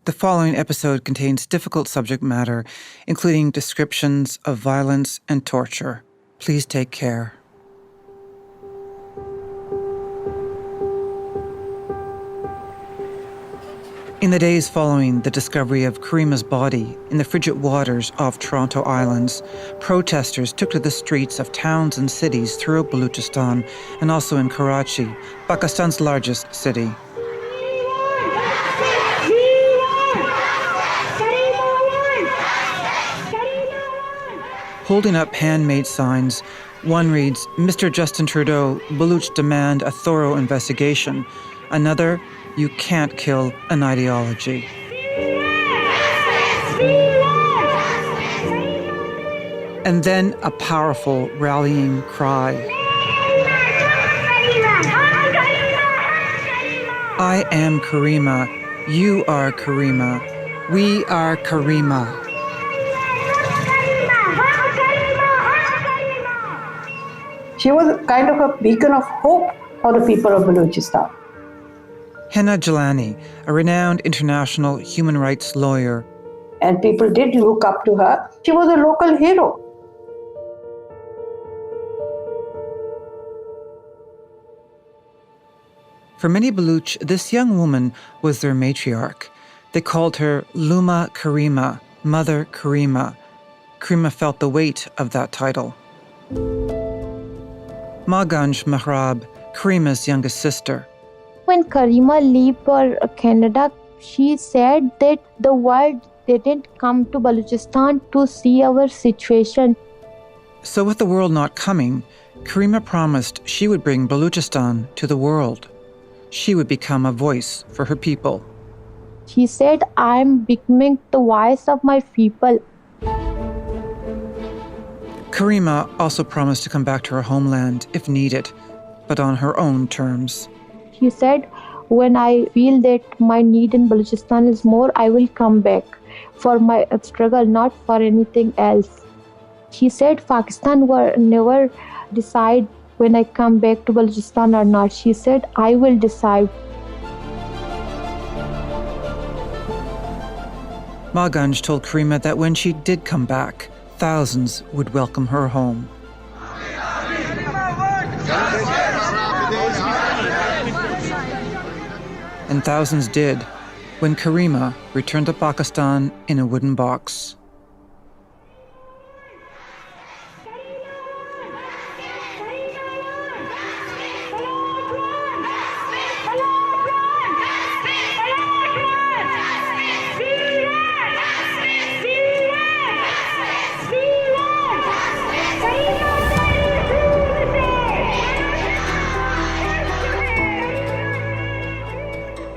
The following episode contains difficult subject matter, including descriptions of violence and torture. Please take care. In the days following the discovery of Karima's body in the frigid waters off Toronto Islands, protesters took to the streets of towns and cities throughout Balochistan and also in Karachi, Pakistan's largest city. Holding up handmade signs, one reads, "Mr. Justin Trudeau, Baloch demand a thorough investigation." Another, "You can't kill an ideology." And then a powerful rallying cry. I am Karima. You are Karima. We are Karima. She was kind of a beacon of hope for the people of Balochistan. Henna Jalani, a renowned international human rights lawyer. And people did look up to her. She was a local hero. For many Baloch, this young woman was their matriarch. They called her Luma Karima, Mother Karima. Karima felt the weight of that title. Maganj Mahrab, Karima's youngest sister. When Karima left for Canada, she said that the world didn't come to Balochistan to see our situation. So with the world not coming, Karima promised she would bring Balochistan to the world. She would become a voice for her people. She said, "I'm becoming the voice of my people." Karima also promised to come back to her homeland if needed, but on her own terms. She said, "When I feel that my need in Balochistan is more, I will come back for my struggle, not for anything else." She said, "Pakistan will never decide when I come back to Balochistan or not." She said, "I will decide." Maganj told Karima that when she did come back, thousands would welcome her home. And thousands did when Karima returned to Pakistan in a wooden box.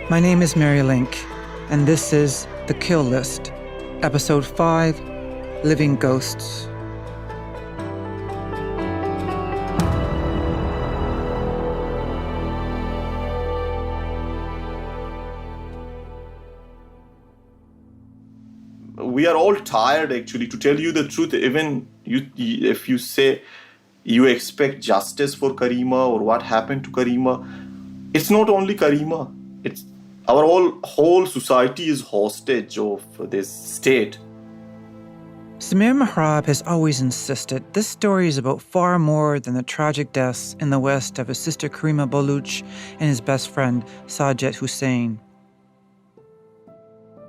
My name is Mary Lynk, and this is The Kill List, Episode 5, Living Ghosts. We are all tired, actually, to tell you the truth. Even if you say you expect justice for Karima or what happened to Karima, it's not only Karima. It's our whole society is hostage of this state. Samir Mahrab has always insisted this story is about far more than the tragic deaths in the West of his sister Karima Baloch and his best friend Sajid Hussain.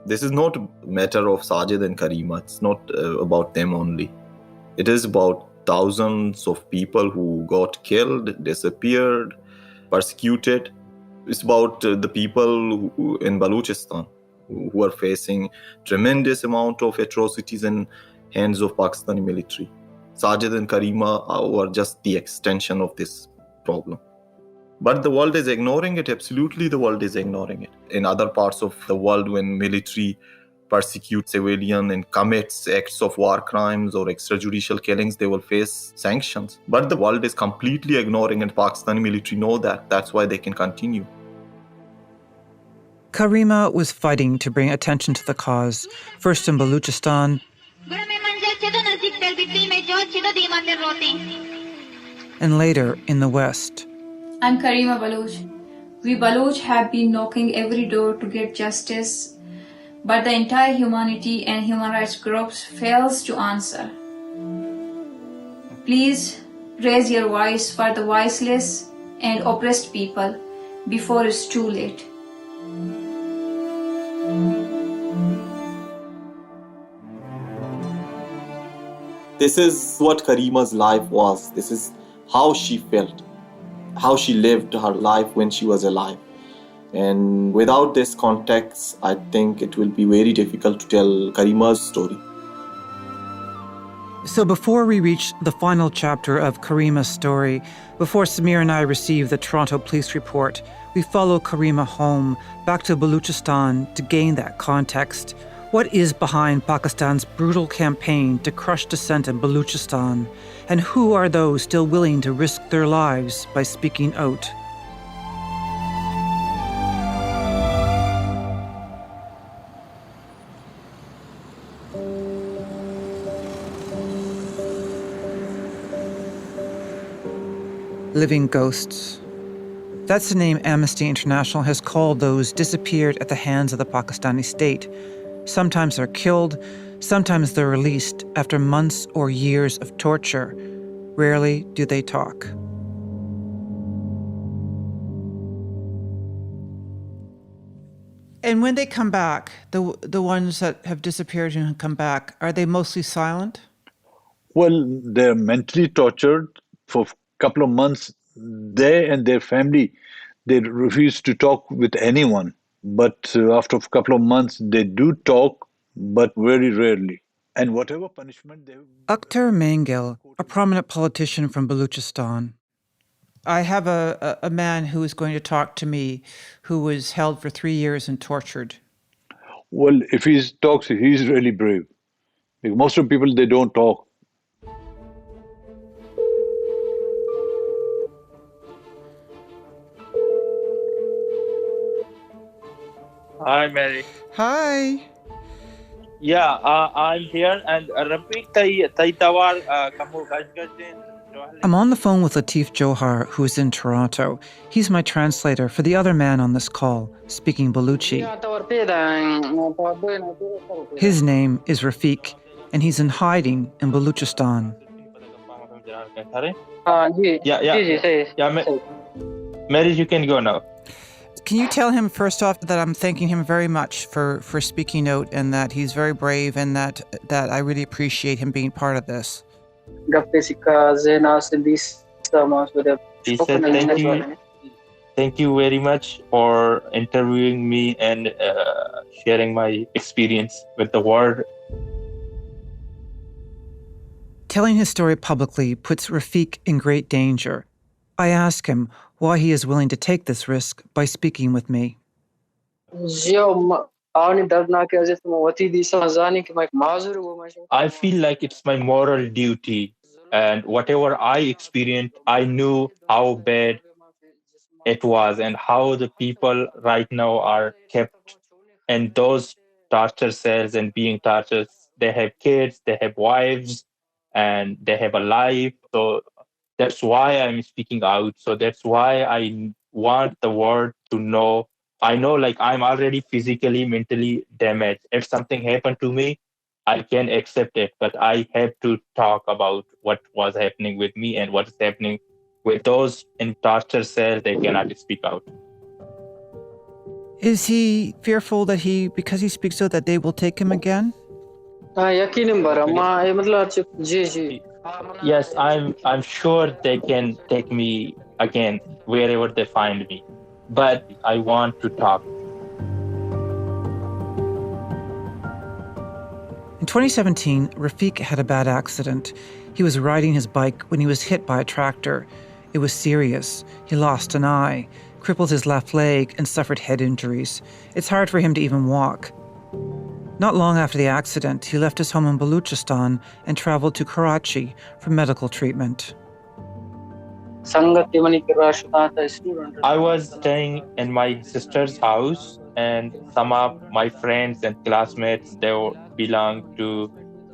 This is not a matter of Sajid and Karima. It's not about them only. It is about thousands of people who got killed, disappeared, persecuted. It's about the people who, in Balochistan who are facing tremendous amount of atrocities in hands of Pakistani military. Sajid and Karima are just the extension of this problem. But the world is ignoring it. Absolutely, the world is ignoring it. In other parts of the world, when military persecutes civilians and commits acts of war crimes or extrajudicial killings, they will face sanctions. But the world is completely ignoring, and Pakistani military know that. That's why they can continue. Karima was fighting to bring attention to the cause, first in Balochistan and later in the West. I'm Karima Baloch. We Baloch have been knocking every door to get justice. but the entire humanity and human rights groups fails to answer. Please raise your voice for the voiceless and oppressed people before it's too late. This is what Karima's life was. This is how she felt, how she lived her life when she was alive. And without this context, I think it will be very difficult to tell Karima's story. So before we reach the final chapter of Karima's story, before Samir and I receive the Toronto police report, we follow Karima home, back to Balochistan to gain that context. What is behind Pakistan's brutal campaign to crush dissent in Balochistan? And who are those still willing to risk their lives by speaking out? Living ghosts. That's the name Amnesty International has called those disappeared at the hands of the Pakistani state. Sometimes they're killed, sometimes they're released after months or years of torture. Rarely do they talk. And when they come back, the ones that have disappeared and come back, are they mostly silent? Well, they're mentally tortured for a couple of months. They and their family, they refuse to talk with anyone. But after a couple of months, they do talk, but very rarely. And whatever punishment they... Akhtar Mangil, a prominent politician from Balochistan. I have a man who is going to talk to me who was held for 3 years and tortured. Well, if he talks, he's really brave. Because most of the people, they don't talk. Hi, Mary. Hi. Yeah, I'm here and repeat tawar kamu gajgajin. I'm on the phone with Latif Johar, who is in Toronto. He's my translator for the other man on this call, speaking Baluchi. His name is Rafiq, and he's in hiding in Balochistan. Mary, you can go now. Can you tell him first off that I'm thanking him very much for speaking out and that he's very brave and that I really appreciate him being part of this? He said thank you very much for interviewing me and sharing my experience with the world. Telling his story publicly puts Rafiq in great danger. I ask him why he is willing to take this risk by speaking with me. I feel like it's my moral duty, and whatever I experienced, I knew how bad it was and how the people right now are kept in those torture cells and being tortured. They have kids, they have wives, and they have a life. So that's why I'm speaking out. So that's why I want the world to know. I know like I'm already physically, mentally damaged. If something happened to me, I can accept it, but I have to talk about what was happening with me and what is happening with those in torture cells. They cannot speak out. Is he fearful that because he speaks out, that they will take him again? Yes, I'm sure they can take me again wherever they find me, but I want to talk. In 2017, Rafiq had a bad accident. He was riding his bike when he was hit by a tractor. It was serious. He lost an eye, crippled his left leg, and suffered head injuries. It's hard for him to even walk. Not long after the accident, he left his home in Balochistan and traveled to Karachi for medical treatment. I was staying in my sister's house, and some of my friends and classmates, they belong to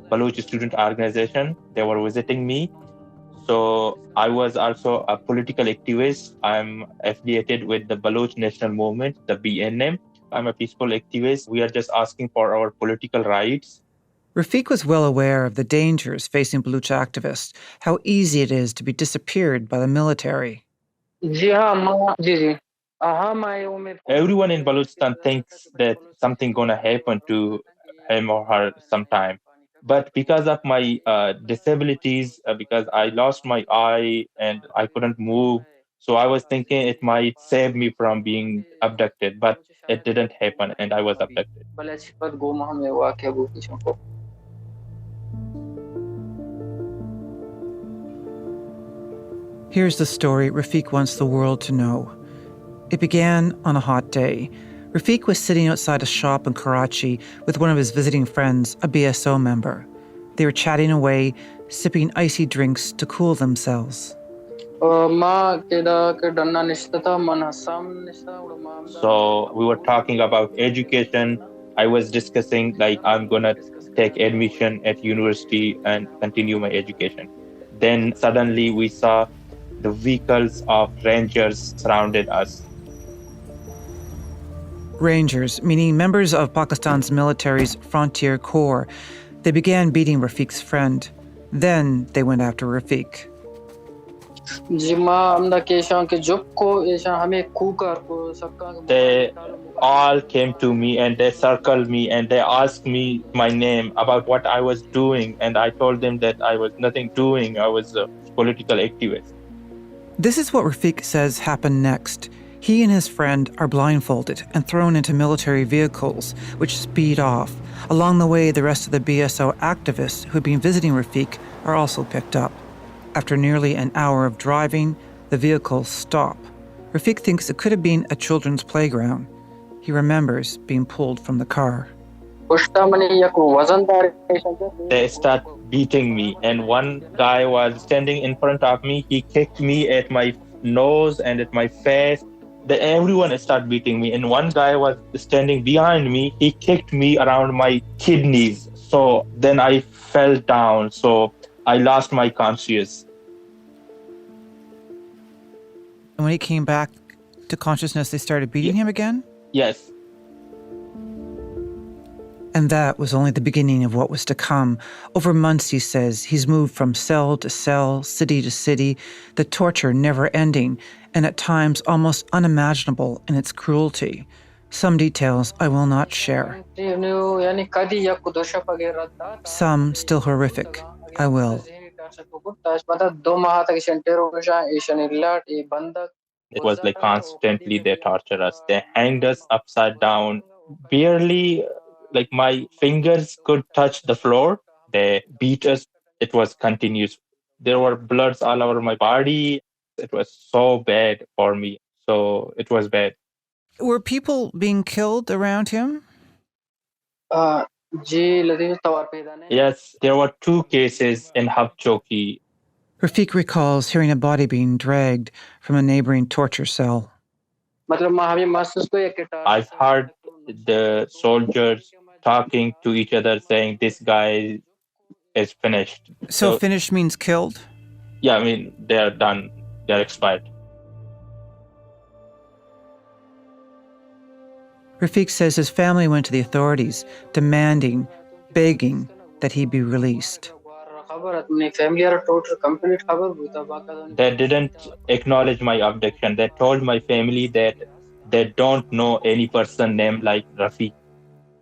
Baloch student organization. They were visiting me. So I was also a political activist. I'm affiliated with the Baloch National Movement, the BNM. I'm a peaceful activist. We are just asking for our political rights. Rafiq was well aware of the dangers facing Baluch activists, how easy it is to be disappeared by the military. Everyone in Balochistan thinks that something gonna happen to him or her sometime. But because of my disabilities, because I lost my eye and I couldn't move, so I was thinking it might save me from being abducted, but it didn't happen and I was abducted. Here's the story Rafiq wants the world to know. It began on a hot day. Rafiq was sitting outside a shop in Karachi with one of his visiting friends, a BSO member. They were chatting away, sipping icy drinks to cool themselves. So we were talking about education. I was discussing like I'm gonna take admission at university and continue my education. Then suddenly we saw the vehicles of rangers surrounded us. Rangers, meaning members of Pakistan's military's Frontier Corps, they began beating Rafiq's friend. Then they went after Rafiq. They all came to me and they circled me and they asked me my name, about what I was doing, and I told them that I was nothing doing. I was a political activist. This is what Rafiq says happened next. He and his friend are blindfolded and thrown into military vehicles, which speed off. Along the way, the rest of the BSO activists who had been visiting Rafiq are also picked up. After nearly an hour of driving, the vehicles stop. Rafiq thinks it could have been a children's playground. He remembers being pulled from the car. They start beating me, and one guy was standing in front of me. He kicked me at my nose and at my face. Everyone started beating me, and one guy was standing behind me. He kicked me around my kidneys. So then I fell down. So I lost my consciousness. And when he came back to consciousness, they started beating him again? Yes. And that was only the beginning of what was to come. Over months, he says, he's moved from cell to cell, city to city, the torture never ending, and at times almost unimaginable in its cruelty. Some details I will not share. Some still horrific. I will. It was like constantly they tortured us. They hanged us upside down. Barely, like my fingers could touch the floor. They beat us. It was continuous. There were bloods all over my body. It was so bad for me. So it was bad. Were people being killed around him? Yes, there were 2 cases in Havchoki. Rafiq recalls hearing a body being dragged from a neighboring torture cell. I've heard the soldiers talking to each other saying this guy is finished. So finished means killed? Yeah, I mean, they're done. They're expired. Rafiq says his family went to the authorities, demanding, begging that he be released. They didn't acknowledge my abduction. They told my family that they don't know any person named like Rafiq.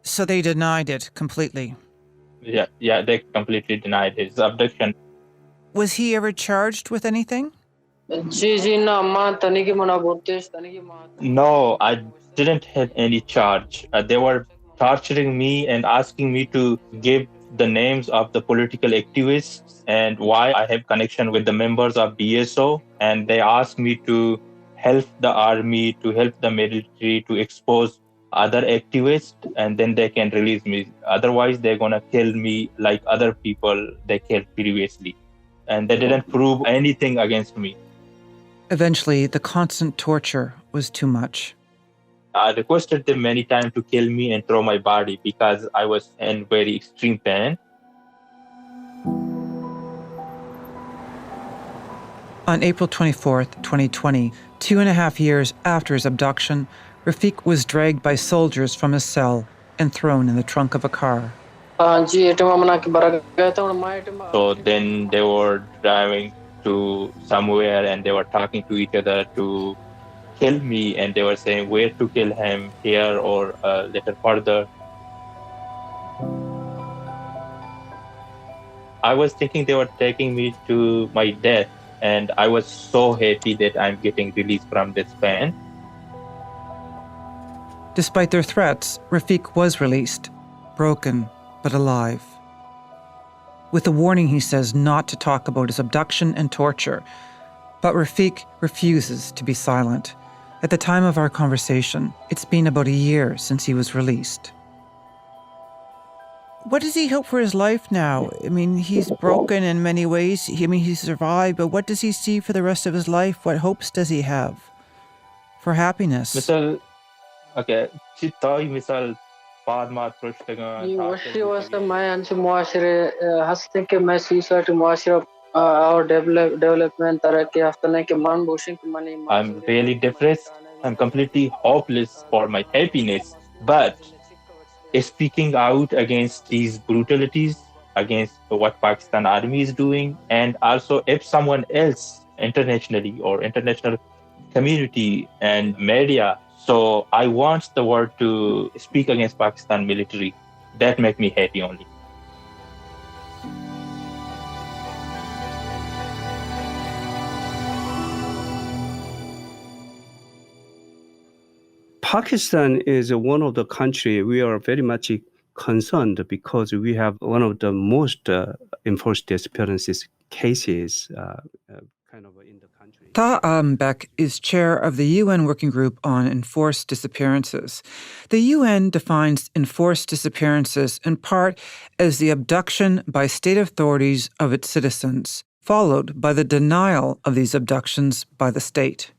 So they denied it completely? Yeah, they completely denied his abduction. Was he ever charged with anything? No, I didn't have any charge. They were torturing me and asking me to give the names of the political activists and why I have connection with the members of BSO. And they asked me to help the army, to help the military, to expose other activists, and then they can release me. Otherwise, they're going to kill me like other people they killed previously. And they didn't prove anything against me. Eventually, the constant torture was too much. I requested them many times to kill me and throw my body because I was in very extreme pain. On April 24th, 2020, 2.5 years after his abduction, Rafiq was dragged by soldiers from his cell and thrown in the trunk of a car. So then they were driving to somewhere and they were talking to each other to kill me, and they were saying where to kill him, here or a little further. I was thinking they were taking me to my death, and I was so happy that I'm getting released from this pen. Despite their threats, Rafiq was released, broken but alive. With a warning, he says, not to talk about his abduction and torture. But Rafiq refuses to be silent. At the time of our conversation, it's been about a year since he was released. What does he hope for his life now? I mean, he's broken in many ways. He survived, but what does he see for the rest of his life? What hopes does he have for happiness? Okay. I'm really depressed. I'm completely hopeless for my happiness. But speaking out against these brutalities, against what Pakistan army is doing, and also if someone else internationally or international community and media. So I want the world to speak against Pakistan military. That make me happy only. Pakistan is one of the countries we are very much concerned because we have one of the most enforced disappearances cases in the country. Taha Mbek is chair of the UN Working Group on Enforced Disappearances. The UN defines enforced disappearances in part as the abduction by state authorities of its citizens, followed by the denial of these abductions by the state.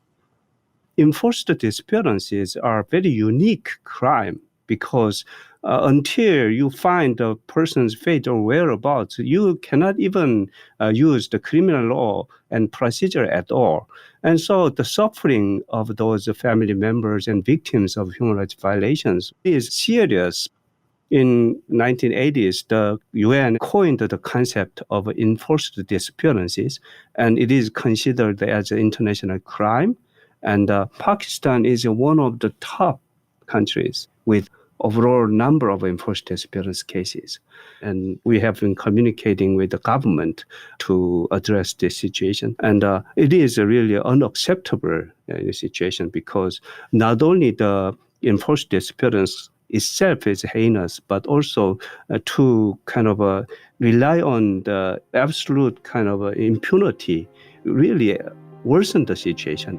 Enforced disappearances are a very unique crime because until you find a person's fate or whereabouts, you cannot even use the criminal law and procedure at all. And so the suffering of those family members and victims of human rights violations is serious. In 1980s, the UN coined the concept of enforced disappearances, and it is considered as an international crime. And Pakistan is one of the top countries with overall number of enforced disappearance cases. And we have been communicating with the government to address this situation. And it is a really unacceptable situation because not only the enforced disappearance itself is heinous, but also to rely on the absolute impunity really worsen the situation.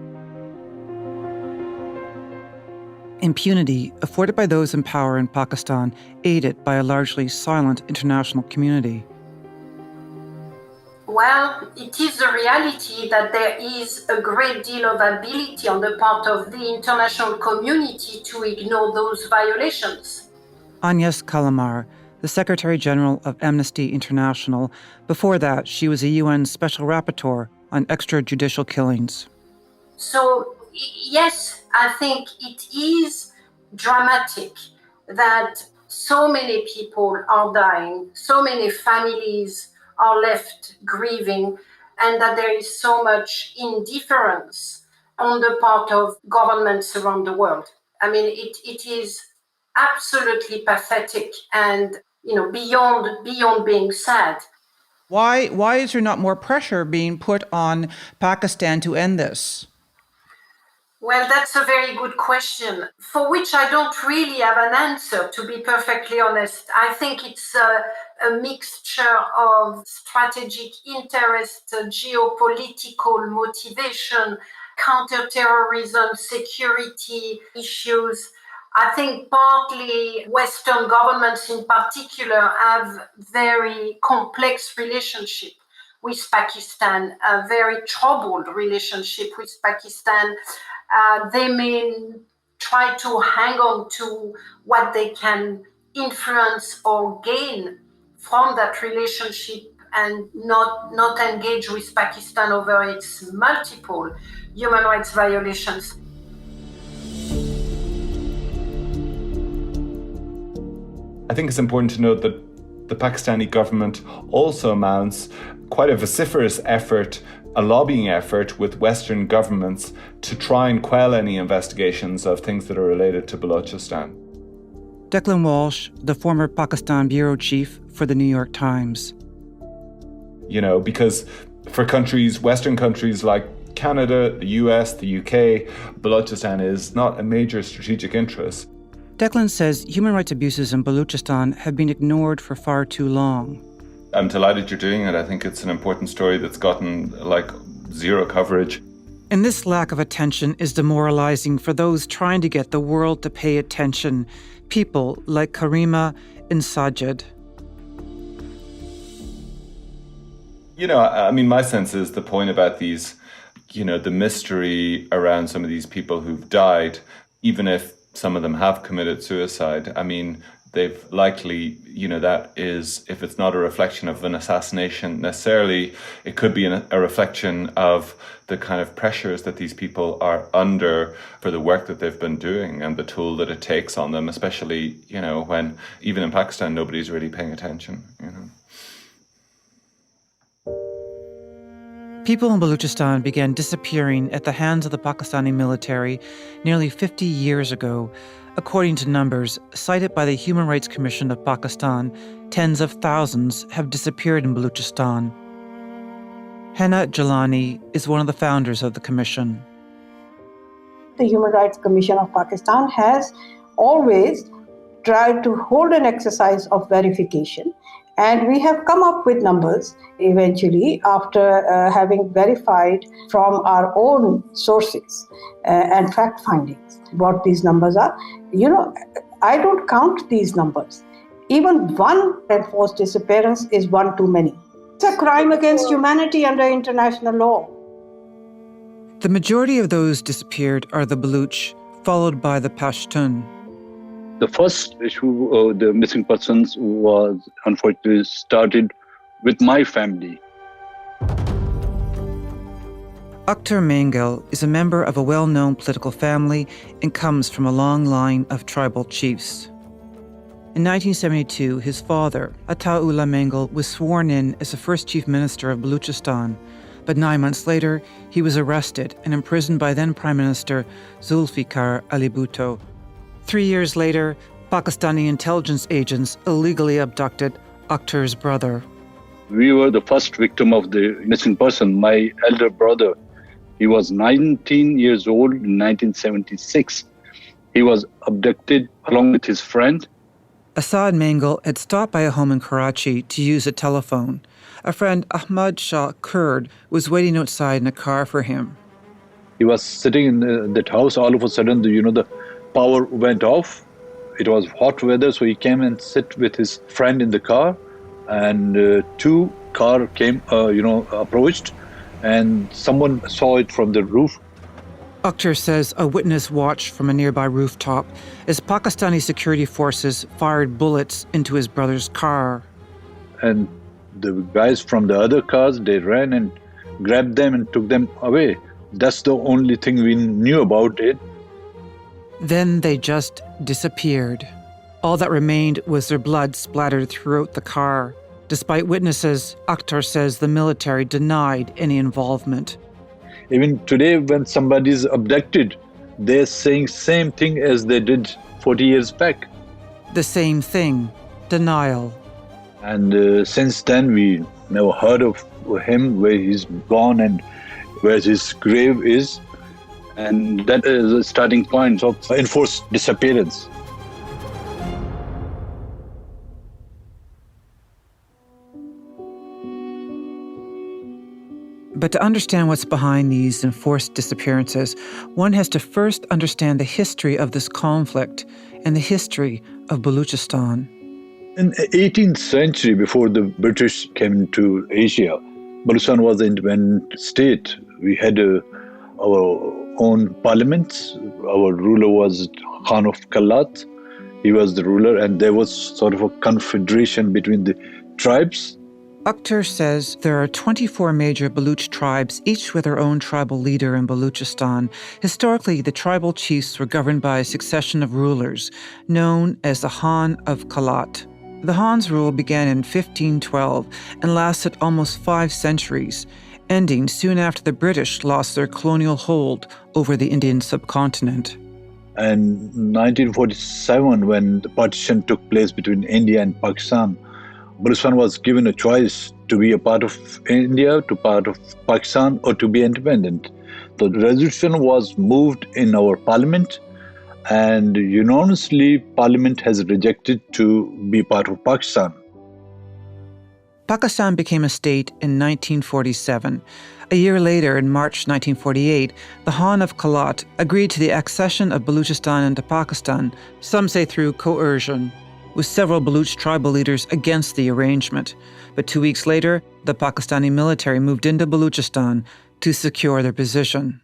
Impunity afforded by those in power in Pakistan, aided by a largely silent international community. Well, it is a reality that there is a great deal of ability on the part of the international community to ignore those violations. Agnes Kalamar, the Secretary General of Amnesty International. Before that, she was a UN Special Rapporteur on extrajudicial killings. So, yes, I think it is dramatic that so many people are dying, so many families are left grieving, and that there is so much indifference on the part of governments around the world. I mean, it is absolutely pathetic and, beyond being sad. Why is there not more pressure being put on Pakistan to end this? Well, that's a very good question, for which I don't really have an answer, to be perfectly honest. I think it's a mixture of strategic interest, geopolitical motivation, counterterrorism, security issues. I think partly Western governments in particular have very complex relationship with Pakistan, a very troubled relationship with Pakistan. They may try to hang on to what they can influence or gain from that relationship and not engage with Pakistan over its multiple human rights violations. I think it's important to note that the Pakistani government also mounts quite a vociferous effort, a lobbying effort with Western governments to try and quell any investigations of things that are related to Balochistan. Declan Walsh, the former Pakistan bureau chief for the New York Times. You know, because for countries, Western countries like Canada, the US, the UK, Balochistan is not a major strategic interest. Declan says human rights abuses in Balochistan have been ignored for far too long. I'm delighted you're doing it. I think it's an important story that's gotten zero coverage. And this lack of attention is demoralizing for those trying to get the world to pay attention, people like Karima and Sajid. You know, I mean, my sense is the point about these, you know, the mystery around some of these people who've died, even if some of them have committed suicide, I mean, they've likely, you know, that is, if it's not a reflection of an assassination necessarily, it could be a reflection of the kind of pressures that these people are under for the work that they've been doing and the toll that it takes on them, especially, you know, when even in Pakistan, nobody's really paying attention, you know. People in Balochistan began disappearing at the hands of the Pakistani military nearly 50 years ago. According to numbers cited by the Human Rights Commission of Pakistan, tens of thousands have disappeared in Balochistan. Hannah Jalani is one of the founders of the commission. The Human Rights Commission of Pakistan has always tried to hold an exercise of verification. And we have come up with numbers eventually after having verified from our own sources and fact findings what these numbers are. You know, I don't count these numbers. Even one enforced disappearance is one too many. It's a crime against humanity under international law. The majority of those disappeared are the Baloch, followed by the Pashtun. The first issue of the missing persons was unfortunately started with my family. Akhtar Mangal is a member of a well-known political family and comes from a long line of tribal chiefs. In 1972, his father, Ataullah Mangal, was sworn in as the first chief minister of Balochistan, but 9 months later, he was arrested and imprisoned by then Prime Minister Zulfikar Ali Bhutto. 3 years later, Pakistani intelligence agents illegally abducted Akhtar's brother. We were the first victim of the missing person, my elder brother. He was 19 years old in 1976. He was abducted along with his friend. Asad Mangal had stopped by a home in Karachi to use a telephone. A friend, Ahmad Shah Kurd, was waiting outside in a car for him. He was sitting in that house. All of a sudden, the power went off. It was hot weather, so he came and sat with his friend in the car, and two cars came, approached, and someone saw it from the roof. Akhtar says a witness watched from a nearby rooftop as Pakistani security forces fired bullets into his brother's car. And the guys from the other cars, they ran and grabbed them and took them away. That's the only thing we knew about it. Then they just disappeared. All that remained was their blood splattered throughout the car. Despite witnesses, Akhtar says the military denied any involvement. Even today, when somebody is abducted, they're saying same thing as they did 40 years back. The same thing, denial. And since then, we never heard of him, where he's gone and where his grave is. And that is a starting point of enforced disappearance. But to understand what's behind these enforced disappearances, one has to first understand the history of this conflict and the history of Balochistan. In the 18th century, before the British came into Asia, Balochistan was an independent state. We had our own parliaments. Our ruler was Khan of Kalat. He was the ruler, and there was sort of a confederation between the tribes. Akhtar says there are 24 major Baloch tribes, each with their own tribal leader in Balochistan. Historically, the tribal chiefs were governed by a succession of rulers, known as the Khan of Kalat. The Khan's rule began in 1512 and lasted almost 5 centuries, ending soon after the British lost their colonial hold over the Indian subcontinent. And 1947, when the partition took place between India and Pakistan, Balochistan was given a choice to be a part of India, to part of Pakistan, or to be independent. The resolution was moved in our parliament, and unanimously Parliament has rejected to be part of Pakistan. Pakistan became a state in 1947. A year later, in March 1948, the Khan of Kalat agreed to the accession of Balochistan into Pakistan, some say through coercion, with several Baloch tribal leaders against the arrangement. But 2 weeks later, the Pakistani military moved into Balochistan to secure their position.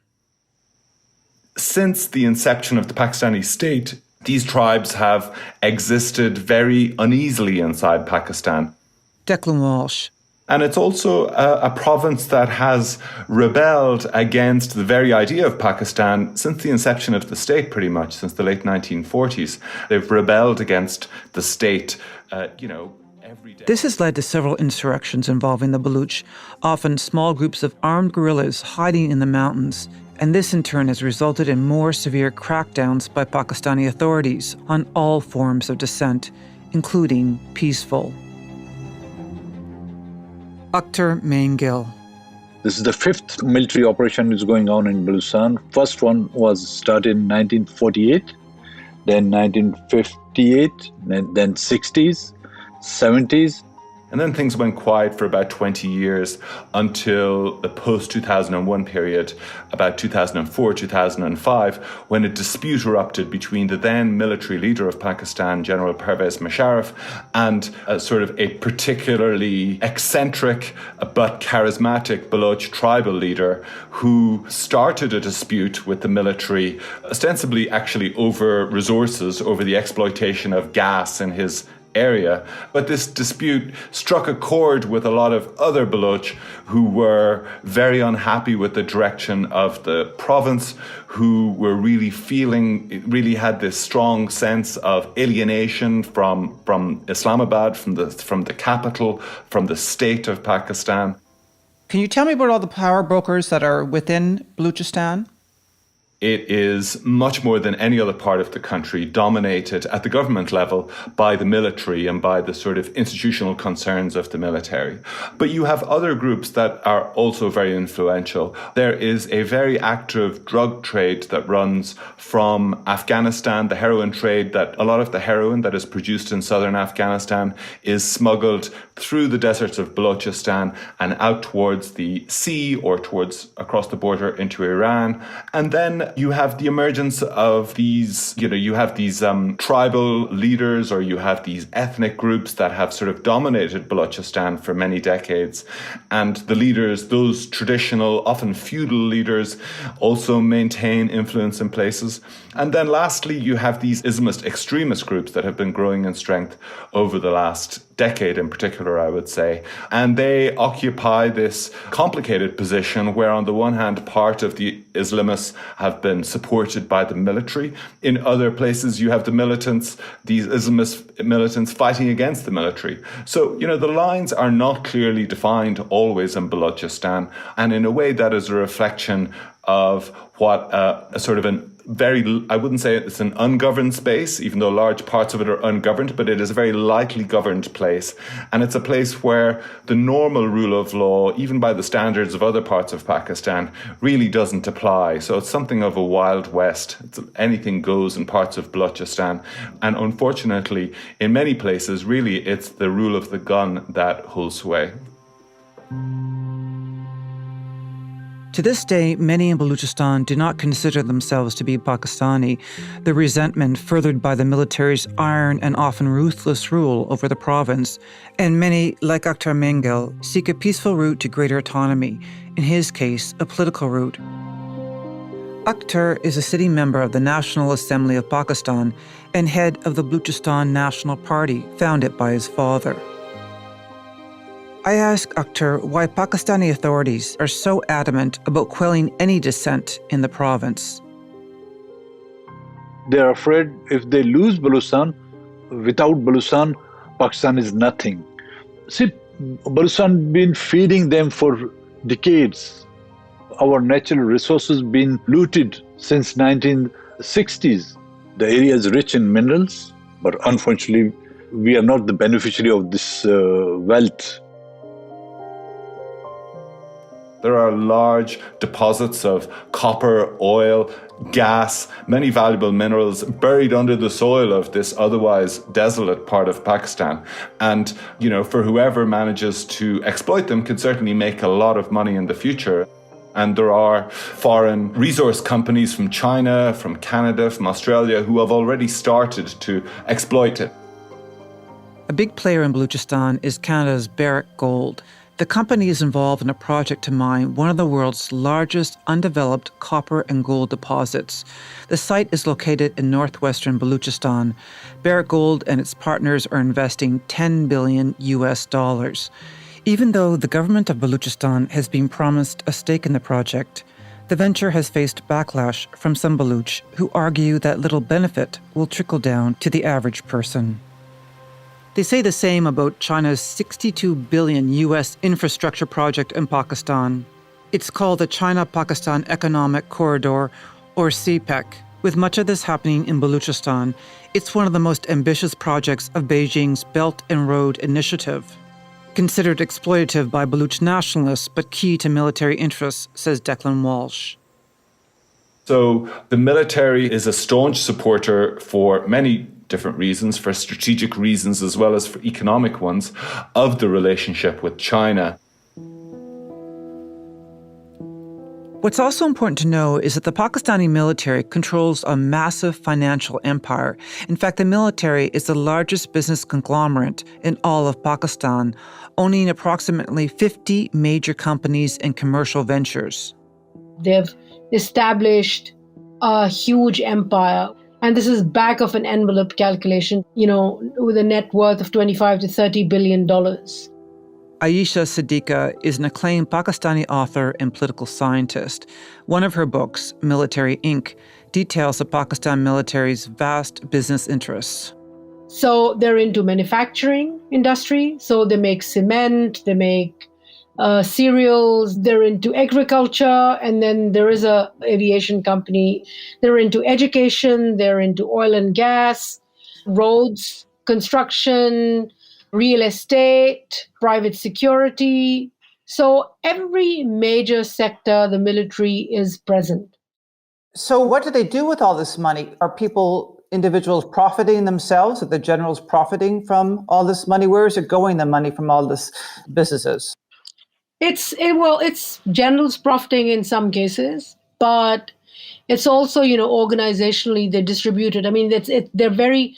Since the inception of the Pakistani state, these tribes have existed very uneasily inside Pakistan. Declan Walsh. And it's also a province that has rebelled against the very idea of Pakistan since the inception of the state, pretty much, since the late 1940s. They've rebelled against the state, every day. This has led to several insurrections involving the Baloch, often small groups of armed guerrillas hiding in the mountains. And this in turn has resulted in more severe crackdowns by Pakistani authorities on all forms of dissent, including peaceful. Akhtar Maingil. This is the 5th military operation that's going on in Balochistan. First one was started in 1948, then 1958, then 60s, 70s. And then things went quiet for about 20 years until the post-2001 period, about 2004, 2005, when a dispute erupted between the then military leader of Pakistan, General Pervez Musharraf, and sort of a particularly eccentric but charismatic Baloch tribal leader who started a dispute with the military, ostensibly actually over resources, over the exploitation of gas in his area. But this dispute struck a chord with a lot of other Baloch who were very unhappy with the direction of the province, who were really had this strong sense of alienation from Islamabad, from the capital, from the state of Pakistan. Can you tell me about all the power brokers that are within Balochistan? It is much more than any other part of the country dominated at the government level by the military and by the sort of institutional concerns of the military. But you have other groups that are also very influential. There is a very active drug trade that runs from Afghanistan, the heroin trade, that a lot of the heroin that is produced in southern Afghanistan is smuggled through the deserts of Balochistan and out towards the sea or towards across the border into Iran. And then you have the emergence of these, tribal leaders, or you have these ethnic groups that have sort of dominated Balochistan for many decades. And the leaders, those traditional, often feudal leaders, also maintain influence in places. And then lastly, you have these Islamist extremist groups that have been growing in strength over the last decade in particular, I would say. And they occupy this complicated position where on the one hand, part of the Islamists have been supported by the military. In other places, you have the militants, these Islamist militants fighting against the military. So, the lines are not clearly defined always in Balochistan. And in a way, that is a reflection of what a sort of I wouldn't say it's an ungoverned space, even though large parts of it are ungoverned, but it is a very lightly governed place. And it's a place where the normal rule of law, even by the standards of other parts of Pakistan, really doesn't apply. So it's something of a Wild West. Anything goes in parts of Balochistan. And unfortunately, in many places, really, it's the rule of the gun that holds sway. To this day, many in Balochistan do not consider themselves to be Pakistani, the resentment furthered by the military's iron and often ruthless rule over the province, and many, like Akhtar Maingil, seek a peaceful route to greater autonomy, in his case, a political route. Akhtar is a sitting member of the National Assembly of Pakistan and head of the Balochistan National Party, founded by his father. I ask Akhtar why Pakistani authorities are so adamant about quelling any dissent in the province. They're afraid if they lose Balochistan, without Balochistan, Pakistan is nothing. See, Balochistan been feeding them for decades. Our natural resources been looted since 1960s. The area is rich in minerals, but unfortunately, we are not the beneficiary of this wealth. There are large deposits of copper, oil, gas, many valuable minerals buried under the soil of this otherwise desolate part of Pakistan. And, for whoever manages to exploit them can certainly make a lot of money in the future. And there are foreign resource companies from China, from Canada, from Australia who have already started to exploit it. A big player in Balochistan is Canada's Barrick Gold. The company is involved in a project to mine one of the world's largest undeveloped copper and gold deposits. The site is located in northwestern Balochistan. Barrick Gold and its partners are investing $10 billion. Even though the government of Balochistan has been promised a stake in the project, the venture has faced backlash from some Baloch who argue that little benefit will trickle down to the average person. They say the same about China's $62 billion infrastructure project in Pakistan. It's called the China-Pakistan Economic Corridor, or CPEC. With much of this happening in Balochistan, it's one of the most ambitious projects of Beijing's Belt and Road Initiative. Considered exploitative by Baloch nationalists, but key to military interests, says Declan Walsh. So the military is a staunch supporter for many different reasons, for strategic reasons as well as for economic ones, of the relationship with China. What's also important to know is that the Pakistani military controls a massive financial empire. In fact, the military is the largest business conglomerate in all of Pakistan, owning approximately 50 major companies and commercial ventures. They've established a huge empire. And this is back of an envelope calculation, with a net worth of $25 to $30 billion. Ayesha Siddiqa is an acclaimed Pakistani author and political scientist. One of her books, Military Inc., details the Pakistan military's vast business interests. So they're into manufacturing industry. So they make cement, they make cereals, they're into agriculture, and then there is a aviation company. They're into education, they're into oil and gas, roads, construction, real estate, private security. So every major sector, the military is present. So what do they do with all this money? Are individuals profiting themselves? Are the generals profiting from all this money? Where is it going, the money from all this businesses? It's generals profiting in some cases, but it's also, organizationally they're distributed. I mean, they're very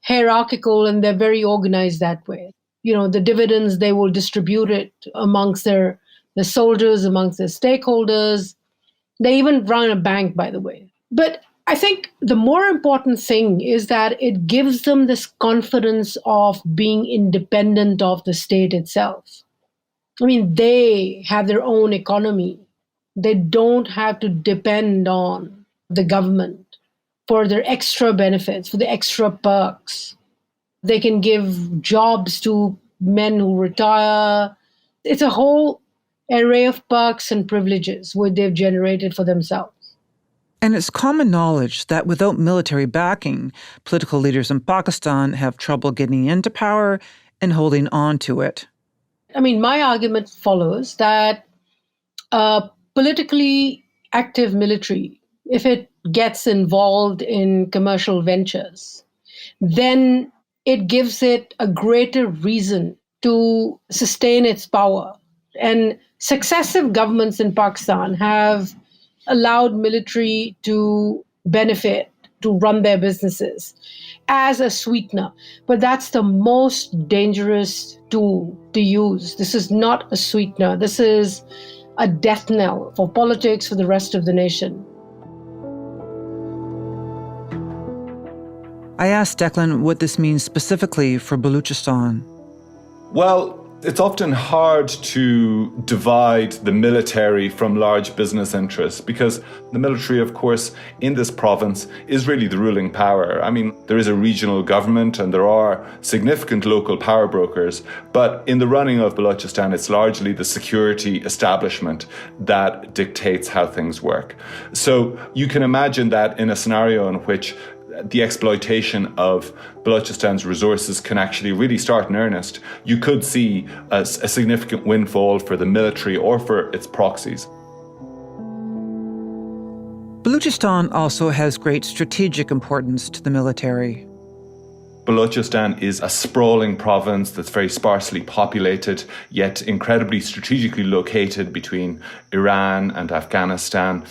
hierarchical and they're very organized that way. The dividends, they will distribute it amongst the soldiers, amongst their stakeholders. They even run a bank, by the way. But I think the more important thing is that it gives them this confidence of being independent of the state itself. I mean, they have their own economy. They don't have to depend on the government for their extra benefits, for the extra perks. They can give jobs to men who retire. It's a whole array of perks and privileges which they've generated for themselves. And it's common knowledge that without military backing, political leaders in Pakistan have trouble getting into power and holding on to it. I mean, my argument follows that a politically active military, if it gets involved in commercial ventures, then it gives it a greater reason to sustain its power. And successive governments in Pakistan have allowed military to benefit, to run their businesses as a sweetener. But that's the most dangerous tool to use. This is not a sweetener. This is a death knell for politics, for the rest of the nation. I asked Declan what this means specifically for Balochistan. Well, It's often hard to divide the military from large business interests because the military, of course, in this province is really the ruling power. I mean, there is a regional government and there are significant local power brokers, but in the running of Balochistan, it's largely the security establishment that dictates how things work. So you can imagine that in a scenario in which the exploitation of Balochistan's resources can actually really start in earnest, you could see a significant windfall for the military or for its proxies. Balochistan also has great strategic importance to the military. Balochistan is a sprawling province that's very sparsely populated, yet incredibly strategically located between Iran and Afghanistan.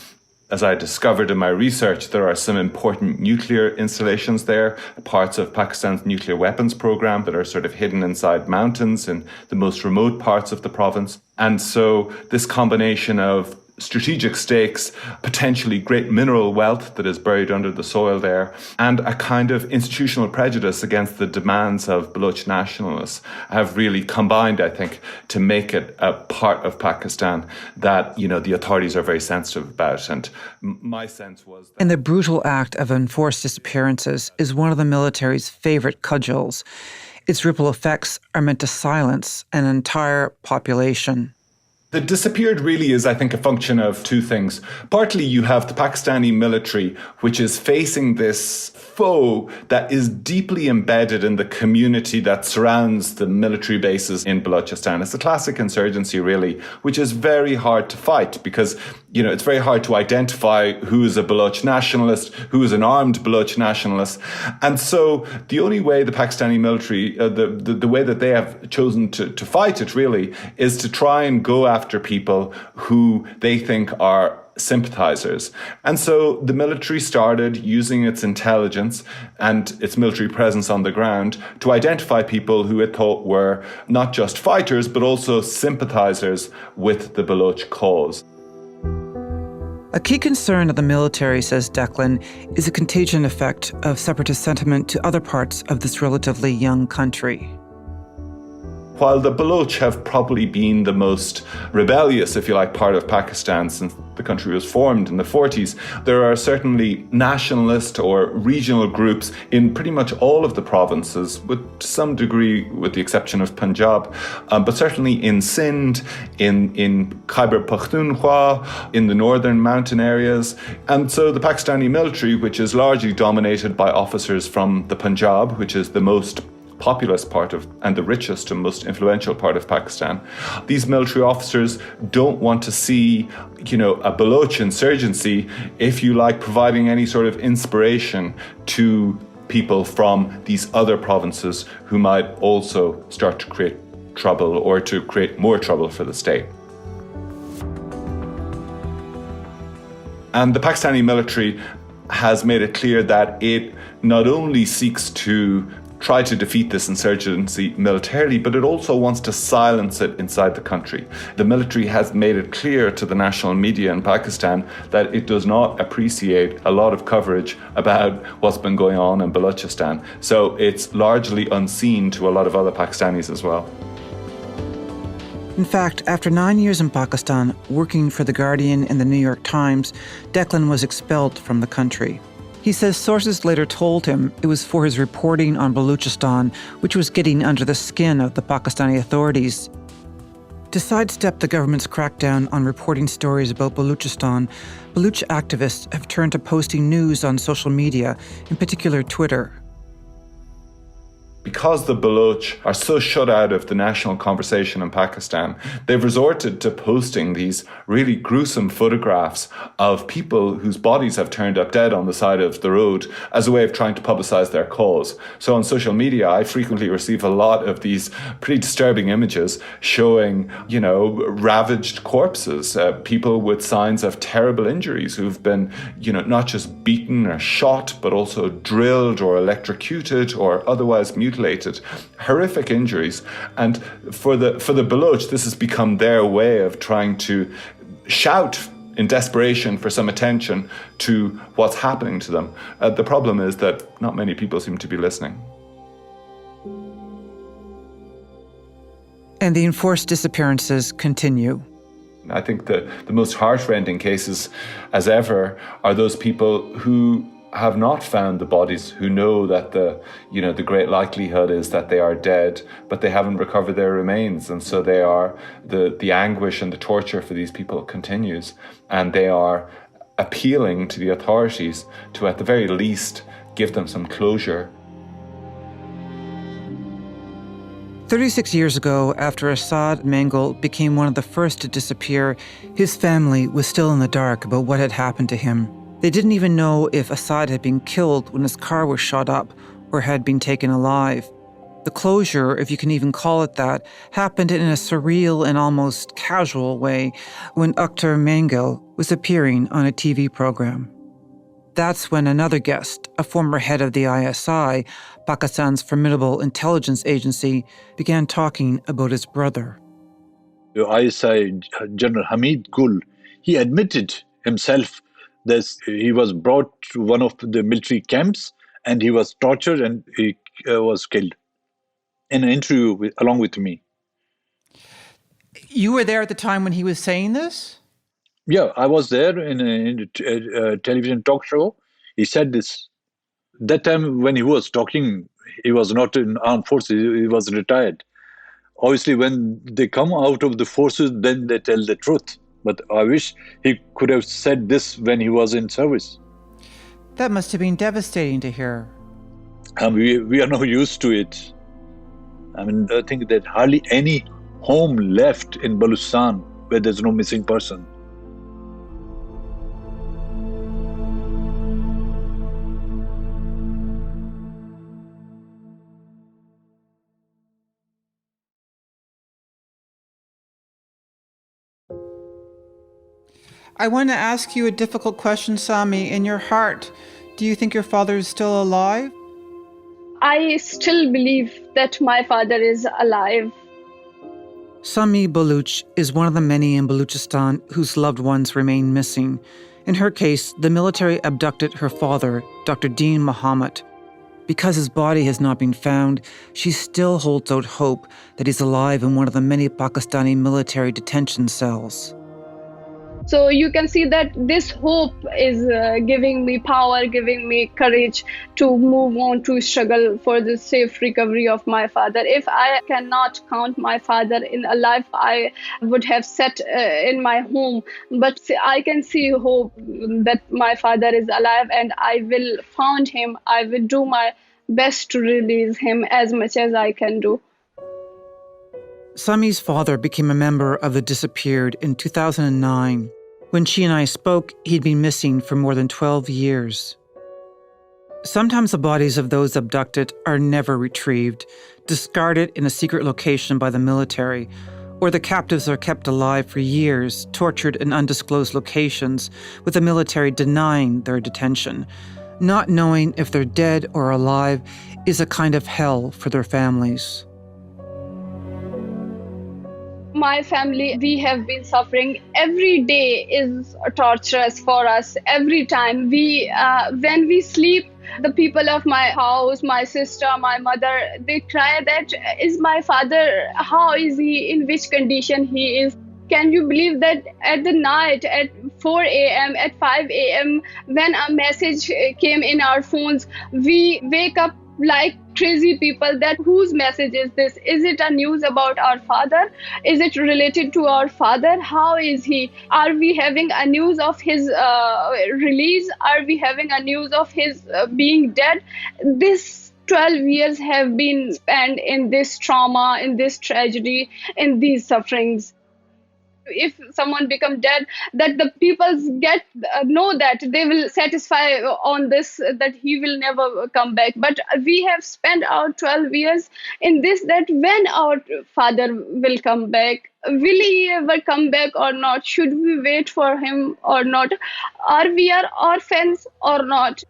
As I discovered in my research, there are some important nuclear installations there, parts of Pakistan's nuclear weapons program that are sort of hidden inside mountains in the most remote parts of the province. And so this combination of strategic stakes, potentially great mineral wealth that is buried under the soil there, and a kind of institutional prejudice against the demands of Baloch nationalists have really combined, I think, to make it a part of Pakistan that, the authorities are very sensitive about. And my sense was that... And the brutal act of enforced disappearances is one of the military's favorite cudgels. Its ripple effects are meant to silence an entire population. The disappeared really is, I think, a function of two things. Partly you have the Pakistani military, which is facing this foe that is deeply embedded in the community that surrounds the military bases in Balochistan. It's a classic insurgency, really, which is very hard to fight because, it's very hard to identify who is a Baloch nationalist, who is an armed Baloch nationalist. And so the only way the Pakistani military, the way that they have chosen to fight it, really, is to try and go after people who they think are sympathizers. And so the military started using its intelligence and its military presence on the ground to identify people who it thought were not just fighters, but also sympathizers with the Baloch cause. A key concern of the military, says Declan, is the contagion effect of separatist sentiment to other parts of this relatively young country. While the Baloch have probably been the most rebellious, if you like, part of Pakistan since the country was formed in the 40s, there are certainly nationalist or regional groups in pretty much all of the provinces, with some degree, with the exception of Punjab, but certainly in Sindh, in Khyber Pakhtunkhwa, in the northern mountain areas. And so the Pakistani military, which is largely dominated by officers from the Punjab, which is the most populous part of and the richest and most influential part of Pakistan. These military officers don't want to see, a Baloch insurgency, if you like, providing any sort of inspiration to people from these other provinces who might also start to create trouble or to create more trouble for the state. And the Pakistani military has made it clear that it not only seeks to try to defeat this insurgency militarily, but it also wants to silence it inside the country. The military has made it clear to the national media in Pakistan that it does not appreciate a lot of coverage about what's been going on in Balochistan. So it's largely unseen to a lot of other Pakistanis as well. In fact, after 9 years in Pakistan, working for The Guardian and The New York Times, Declan was expelled from the country. He says sources later told him it was for his reporting on Balochistan, which was getting under the skin of the Pakistani authorities. To sidestep the government's crackdown on reporting stories about Balochistan, Baloch activists have turned to posting news on social media, in particular Twitter. Because the Baloch are so shut out of the national conversation in Pakistan, they've resorted to posting these really gruesome photographs of people whose bodies have turned up dead on the side of the road as a way of trying to publicize their cause. So on social media, I frequently receive a lot of these pretty disturbing images showing, ravaged corpses, people with signs of terrible injuries who've been, not just beaten or shot, but also drilled or electrocuted or otherwise mutilated. Horrific injuries. And for the Baloch, this has become their way of trying to shout in desperation for some attention to what's happening to them. The problem is that not many people seem to be listening. And the enforced disappearances continue. I think the most heart-rending cases as ever are those people who have not found the bodies, who know that the great likelihood is that they are dead, but they haven't recovered their remains. And so the anguish and the torture for these people continues. And they are appealing to the authorities to, at the very least, give them some closure. 36 years ago, after Assad Mengal became one of the first to disappear, his family was still in the dark about what had happened to him. They didn't even know if Assad had been killed when his car was shot up or had been taken alive. The closure, if you can even call it that, happened in a surreal and almost casual way when Akhtar Mengal was appearing on a TV program. That's when another guest, a former head of the ISI, Pakistan's formidable intelligence agency, began talking about his brother. The ISI General Hamid Gul, he admitted himself that he was brought to one of the military camps and he was tortured and he was killed in an interview along with me. You were there at the time when he was saying this? Yeah, I was there in a television talk show. He said this. That time when he was talking, he was not in armed forces, he was retired. Obviously, when they come out of the forces, then they tell the truth. But I wish he could have said this when he was in service. That must have been devastating to hear. And we are now used to it. I mean, I think that hardly any home left in Balochistan where there's no missing person. I want to ask you a difficult question, Sami. In your heart, do you think your father is still alive? I still believe that my father is alive. Sami Baloch is one of the many in Balochistan whose loved ones remain missing. In her case, the military abducted her father, Dr. Deen Mohammed. Because his body has not been found, she still holds out hope that he's alive in one of the many Pakistani military detention cells. So you can see that this hope is giving me power, giving me courage to move on, to struggle for the safe recovery of my father. If I cannot count my father in alive, I would have sat in my home. But I can see hope that my father is alive and I will find him. I will do my best to release him as much as I can do. Sami's father became a member of the disappeared in 2009. When she and I spoke, he'd been missing for more than 12 years. Sometimes the bodies of those abducted are never retrieved, discarded in a secret location by the military, or the captives are kept alive for years, tortured in undisclosed locations, with the military denying their detention. Not knowing if they're dead or alive is a kind of hell for their families. My family, we have been suffering. Every day is torturous for us. Every time when we sleep, the people of my house, my sister, my mother, they cry that, is my father, how is he, in which condition he is? Can you believe that at the night, at 4 a.m., at 5 a.m., when a message came in our phones, we wake up like crazy people that whose message is this? Is it a news about our father? Is it related to our father? How is he? Are we having a news of his release? Are we having a news of his being dead? This 12 years have been spent in this trauma, in this tragedy, in these sufferings. If someone become dead, that the people know that they will satisfy on this, that he will never come back. But we have spent our 12 years in this, that when our father will come back, will he ever come back or not? Should we wait for him or not? Are we orphans or not?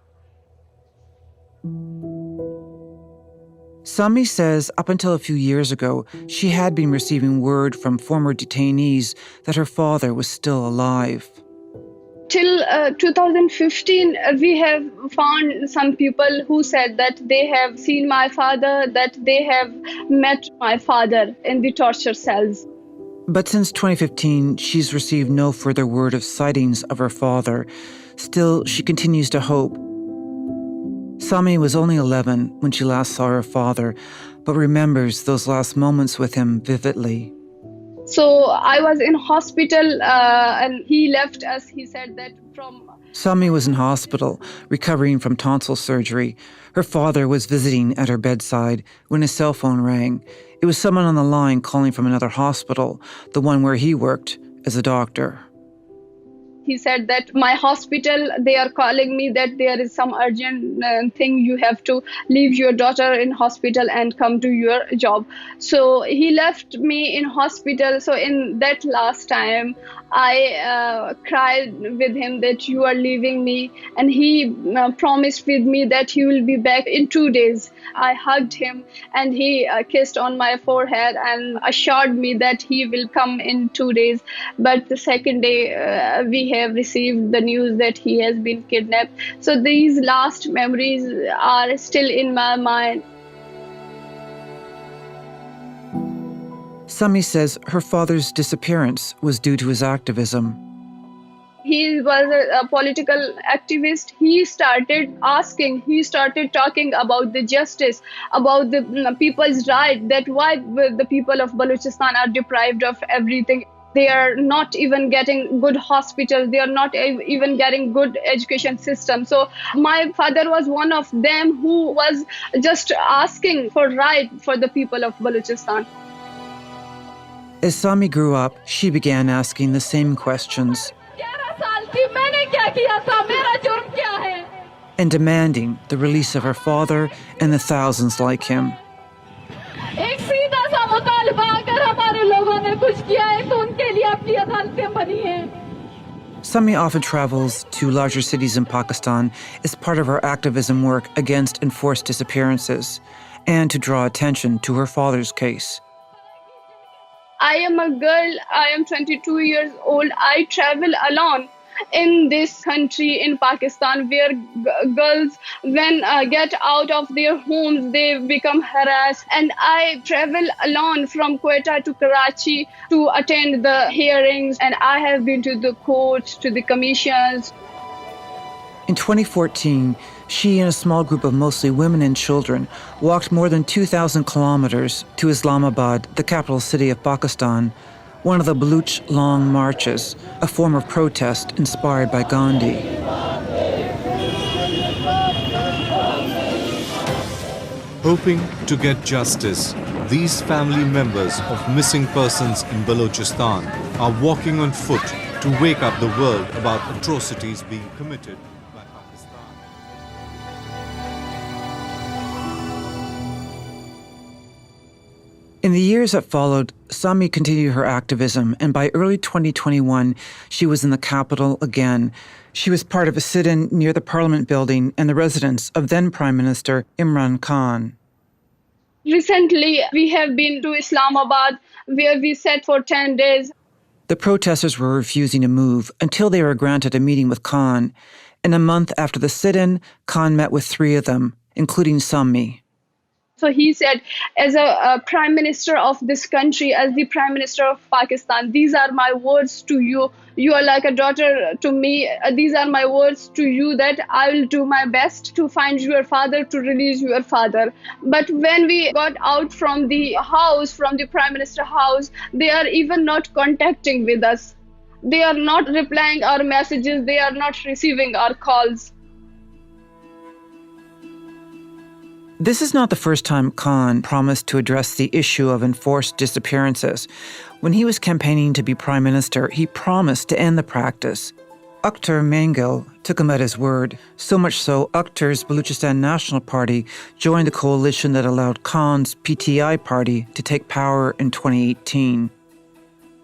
Sami says up until a few years ago, she had been receiving word from former detainees that her father was still alive. till 2015, we have found some people who said that they have seen my father, that they have met my father in the torture cells. But since 2015, she's received no further word of sightings of her father. Still, she continues to hope. Sami was only 11 when she last saw her father, but remembers those last moments with him vividly. So I was in hospital and he left us. He said that from... Sami was in hospital, recovering from tonsil surgery. Her father was visiting at her bedside when his cell phone rang. It was someone on the line calling from another hospital, the one where he worked as a doctor. He said that my hospital, they are calling me that there is some urgent thing. You have to leave your daughter in hospital and come to your job. So he left me in hospital. So in that last time, I cried with him that you are leaving me. And he promised with me that he will be back in 2 days. I hugged him and he kissed on my forehead and assured me that he will come in 2 days. But the second day, we have received the news that he has been kidnapped. So these last memories are still in my mind. Sami says her father's disappearance was due to his activism. He was a political activist. He started talking about the justice, about the people's right, that why the people of Balochistan are deprived of everything. They are not even getting good hospitals. They are not even getting good education system. So my father was one of them who was just asking for right for the people of Balochistan. As Sami grew up, she began asking the same questions and demanding the release of her father and the thousands like him. Sami often travels to larger cities in Pakistan as part of her activism work against enforced disappearances and to draw attention to her father's case. I am a girl. I am 22 years old. I travel alone in this country, in Pakistan, where girls, when get out of their homes, they become harassed. And I travel alone from Quetta to Karachi to attend the hearings. And I have been to the courts, to the commissions. In 2014, she and a small group of mostly women and children walked more than 2,000 kilometers to Islamabad, the capital city of Pakistan, one of the Baloch long marches, a form of protest inspired by Gandhi. Hoping to get justice, these family members of missing persons in Balochistan are walking on foot to wake up the world about atrocities being committed by Pakistan. In the years that followed, Sami continued her activism, and by early 2021, she was in the capital again. She was part of a sit-in near the Parliament building and the residence of then Prime Minister Imran Khan. Recently, we have been to Islamabad, where we sat for 10 days. The protesters were refusing to move until they were granted a meeting with Khan. And a month after the sit-in, Khan met with 3 of them, including Sami. So he said, as a prime minister of this country, as the prime minister of Pakistan, these are my words to you. You are like a daughter to me. These are my words to you that I will do my best to find your father, to release your father. But when we got out from the house, from the prime minister house, they are even not contacting with us. They are not replying our messages. They are not receiving our calls. This is not the first time Khan promised to address the issue of enforced disappearances. When he was campaigning to be prime minister, he promised to end the practice. Akhtar Mangil took him at his word, so much so Akhtar's Balochistan National Party joined the coalition that allowed Khan's PTI party to take power in 2018.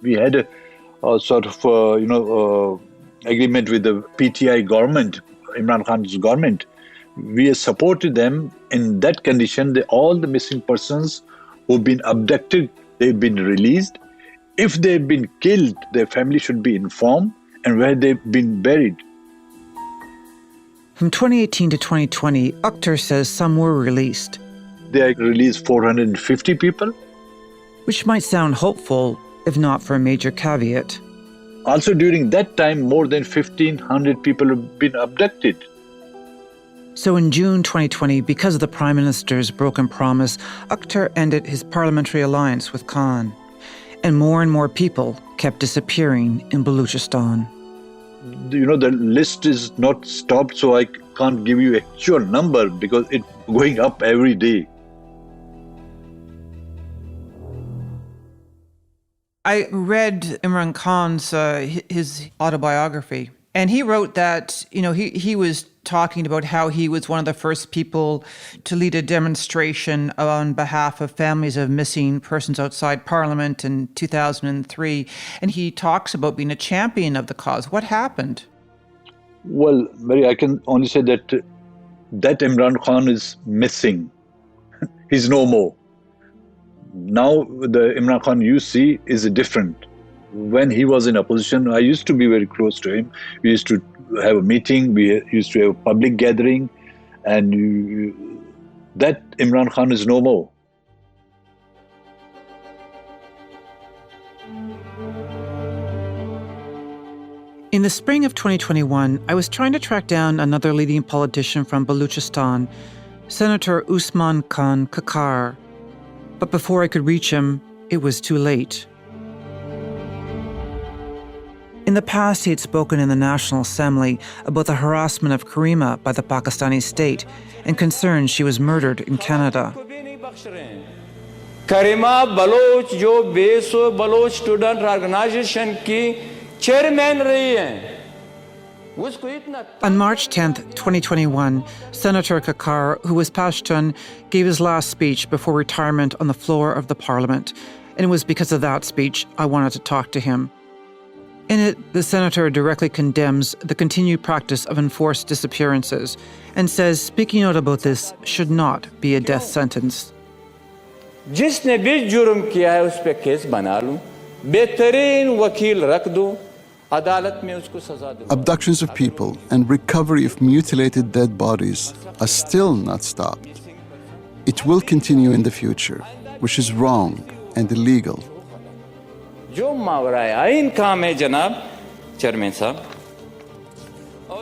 We had a sort of, agreement with the PTI government, Imran Khan's government. We supported them in that condition. All the missing persons who've been abducted, they've been released. If they've been killed, their family should be informed and where they've been buried. From 2018 to 2020, Akhtar says some were released. They released 450 people. Which might sound hopeful, if not for a major caveat. Also during that time, more than 1,500 people have been abducted. So in June 2020, because of the Prime Minister's broken promise, Akhtar ended his parliamentary alliance with Khan. And more people kept disappearing in Balochistan. The list is not stopped, so I can't give you actual number because it's going up every day. I read Imran Khan's his autobiography, and he wrote that he was talking about how he was one of the first people to lead a demonstration on behalf of families of missing persons outside Parliament in 2003, and he talks about being a champion of the cause. What happened? Well, Mary, I can only say that Imran Khan is missing. He's no more. Now the Imran Khan you see is different. When he was in opposition, I used to be very close to him. We used to have a meeting, we used to have a public gathering, and that Imran Khan is no more. In the spring of 2021, I was trying to track down another leading politician from Balochistan, Senator Usman Khan Kakar. But before I could reach him, it was too late. In the past, he had spoken in the National Assembly about the harassment of Karima by the Pakistani state and concerns she was murdered in Canada. Karima Baloch, jo Beso Baloch Student Organization ki chairman rahi hai. On March 10, 2021, Senator Kakar, who was Pashtun, gave his last speech before retirement on the floor of the parliament. And it was because of that speech I wanted to talk to him. In it, the senator directly condemns the continued practice of enforced disappearances and says speaking out about this should not be a death sentence. जिसने भी जुर्म किया है उस पे case बना लूं, बेहतरीन वकील रख दूं. Abductions of people and recovery of mutilated dead bodies are still not stopped. It will continue in the future, which is wrong and illegal.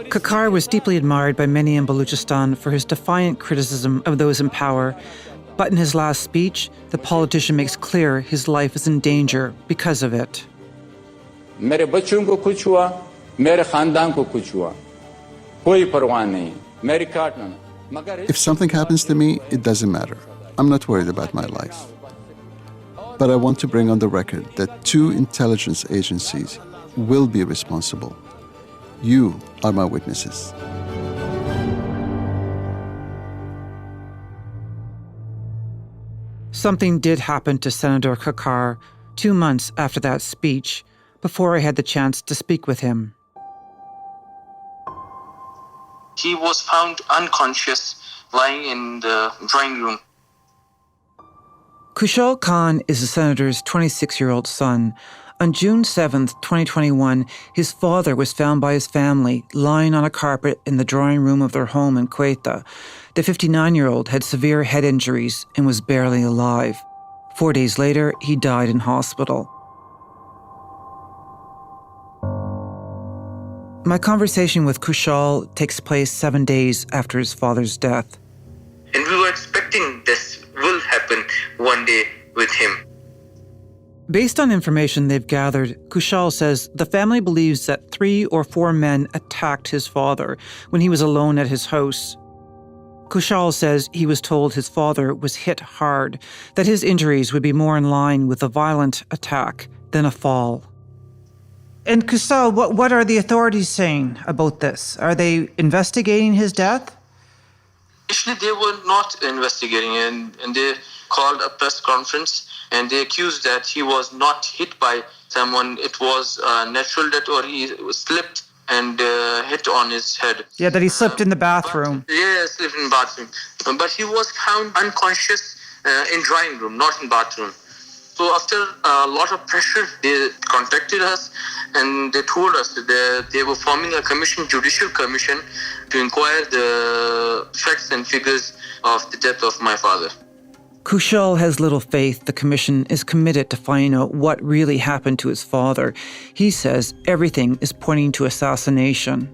Kakar was deeply admired by many in Balochistan for his defiant criticism of those in power. But in his last speech, the politician makes clear his life is in danger because of it. मेरे बच्चों को कुछ हुआ, मेरे खानदान को कुछ हुआ, कोई परवाह नहीं, मेरी काटना. If something happens to me, it doesn't matter. I'm not worried about my life. But I want to bring on the record that 2 intelligence agencies will be responsible. You are my witnesses. Something did happen to Senator Kakar 2 months after that speech, before I had the chance to speak with him. He was found unconscious, lying in the drawing room. Kushal Khan is the senator's 26-year-old son. On June 7th, 2021, his father was found by his family lying on a carpet in the drawing room of their home in Quetta. The 59-year-old had severe head injuries and was barely alive. 4 days later, he died in hospital. My conversation with Kushal takes place 7 days after his father's death. And we were expecting this will happen one day with him. Based on information they've gathered, Kushal says the family believes that 3 or 4 men attacked his father when he was alone at his house. Kushal says he was told his father was hit hard, that his injuries would be more in line with a violent attack than a fall. And Kushal, what are the authorities saying about this? Are they investigating his death? Actually, they were not investigating, and they called a press conference and they accused that he was not hit by someone. It was natural death, or he slipped and hit on his head. Yeah, that he slipped in the bathroom. Slipped in the bathroom. But he was found unconscious in drawing room, not in bathroom. So after a lot of pressure, they contacted us and they told us that they were forming a commission, judicial commission, to inquire the facts and figures of the death of my father. Kushal has little faith the commission is committed to finding out what really happened to his father. He says everything is pointing to assassination.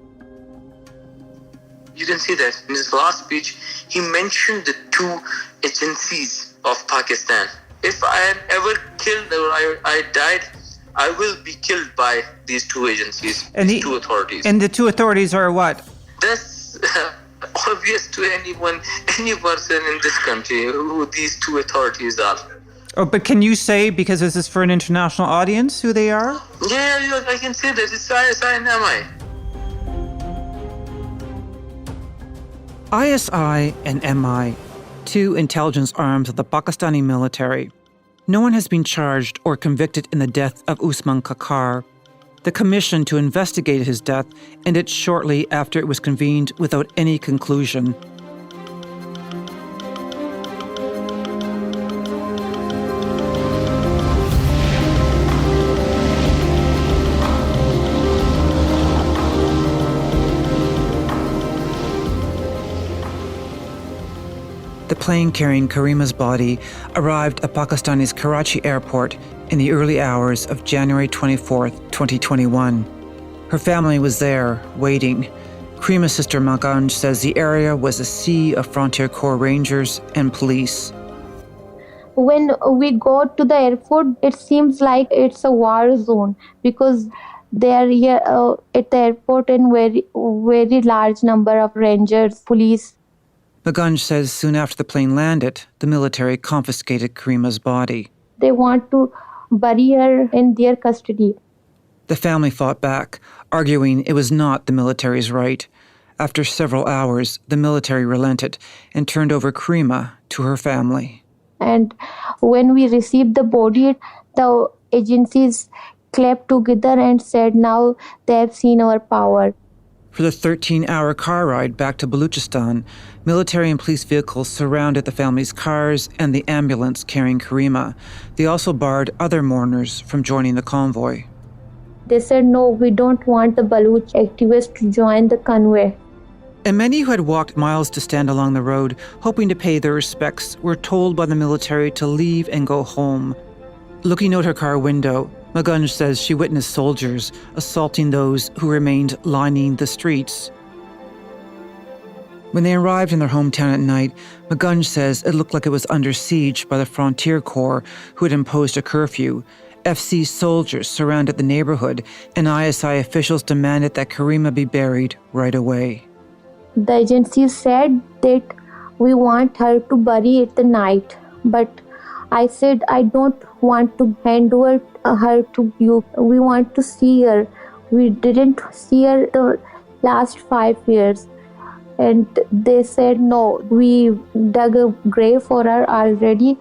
You can see that in his last speech, he mentioned the two agencies of Pakistan. If I am ever killed or I died, I will be killed by these two agencies, these two authorities. And the two authorities are what? That's obvious to anyone, any person in this country who these two authorities are. Oh, but can you say, because this is for an international audience, who they are? Yeah, I can say that. It's ISI and MI. ISI and MI, two intelligence arms of the Pakistani military. No one has been charged or convicted in the death of Usman Kakar. The commission to investigate his death ended shortly after it was convened without any conclusion. The plane carrying Karima's body arrived at Pakistani's Karachi airport in the early hours of January 24th, 2021. Her family was there, waiting. Karima's sister Maganj says the area was a sea of Frontier Corps Rangers and police. When we go to the airport, it seems like it's a war zone because they are here at the airport in very large number of rangers, police. Maganj says soon after the plane landed, the military confiscated Karima's body. They want to bury her in their custody. The family fought back, arguing it was not the military's right. After several hours, the military relented and turned over Karima to her family. And when we received the body, the agencies clapped together and said, now they have seen our power. For the 13-hour car ride back to Balochistan, military and police vehicles surrounded the family's cars and the ambulance carrying Karima. They also barred other mourners from joining the convoy. They said, no, we don't want the Baloch activists to join the convoy. And many who had walked miles to stand along the road, hoping to pay their respects, were told by the military to leave and go home. Looking out her car window, Maganj says she witnessed soldiers assaulting those who remained lining the streets. When they arrived in their hometown at night, Maganj says it looked like it was under siege by the Frontier Corps, who had imposed a curfew. FC soldiers surrounded the neighborhood, and ISI officials demanded that Karima be buried right away. The agency said that we want her to bury at the night, but I said I don't want to hand over her to you. We want to see her. We didn't see her the last 5 years. And they said, no, we dug a grave for her already.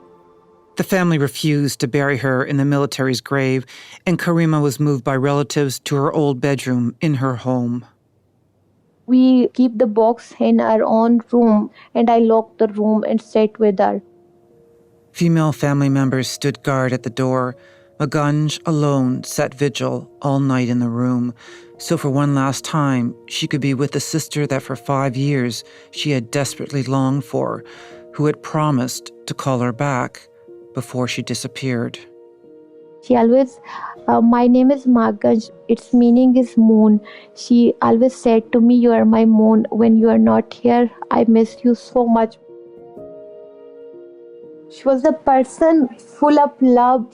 The family refused to bury her in the military's grave, and Karima was moved by relatives to her old bedroom in her home. We keep the box in our own room, and I locked the room and sat with her. Female family members stood guard at the door. Maganj alone sat vigil all night in the room, so for one last time she could be with the sister that for 5 years she had desperately longed for, who had promised to call her back before she disappeared. She always, my name is Maganj, its meaning is moon. She always said to me, you are my moon. When you are not here, I miss you so much. She was a person full of love.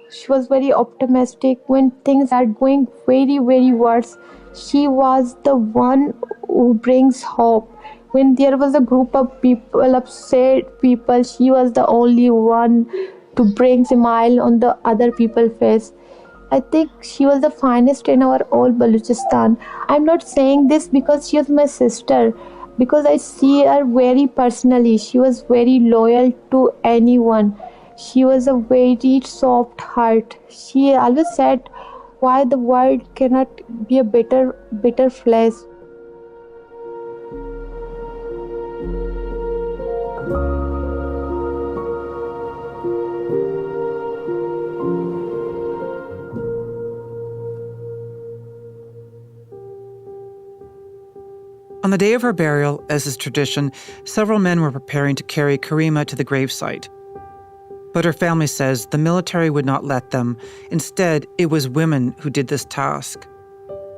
She was very optimistic when things are going very, very worse. She was the one who brings hope. When there was a group of people, upset people, she was the only one to bring a smile on the other people's face. I think she was the finest in our all Balochistan. I'm not saying this because she was my sister, because I see her very personally. She was very loyal to anyone. She was a very soft heart. She always said, why the world cannot be a better place. On the day of her burial, as is tradition, several men were preparing to carry Karima to the gravesite. But her family says the military would not let them. Instead, it was women who did this task.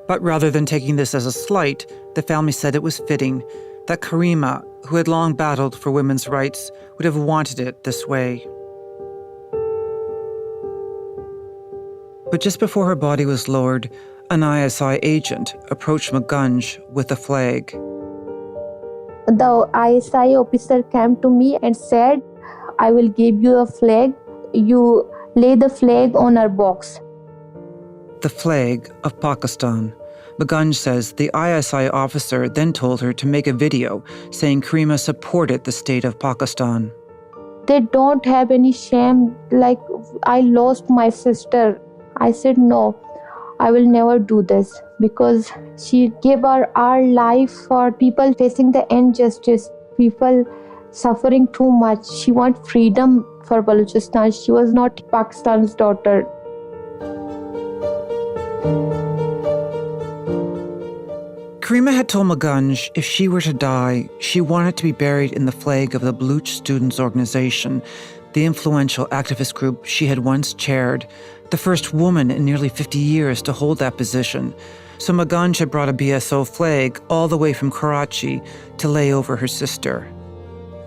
But rather than taking this as a slight, the family said it was fitting that Karima, who had long battled for women's rights, would have wanted it this way. But just before her body was lowered, an ISI agent approached Magunj with a flag. The ISI officer came to me and said, I will give you a flag. You lay the flag on our box. The flag of Pakistan. Magunj says the ISI officer then told her to make a video saying Karima supported the state of Pakistan. They don't have any shame, like I lost my sister. I said, no, I will never do this, because she gave our life for people facing the injustice, people suffering too much. She wanted freedom for Balochistan. She was not Pakistan's daughter. Karima had told Magunj if she were to die, she wanted to be buried in the flag of the Baloch Students Organization, the influential activist group she had once chaired, the first woman in nearly 50 years to hold that position. So Magunj had brought a BSO flag all the way from Karachi to lay over her sister.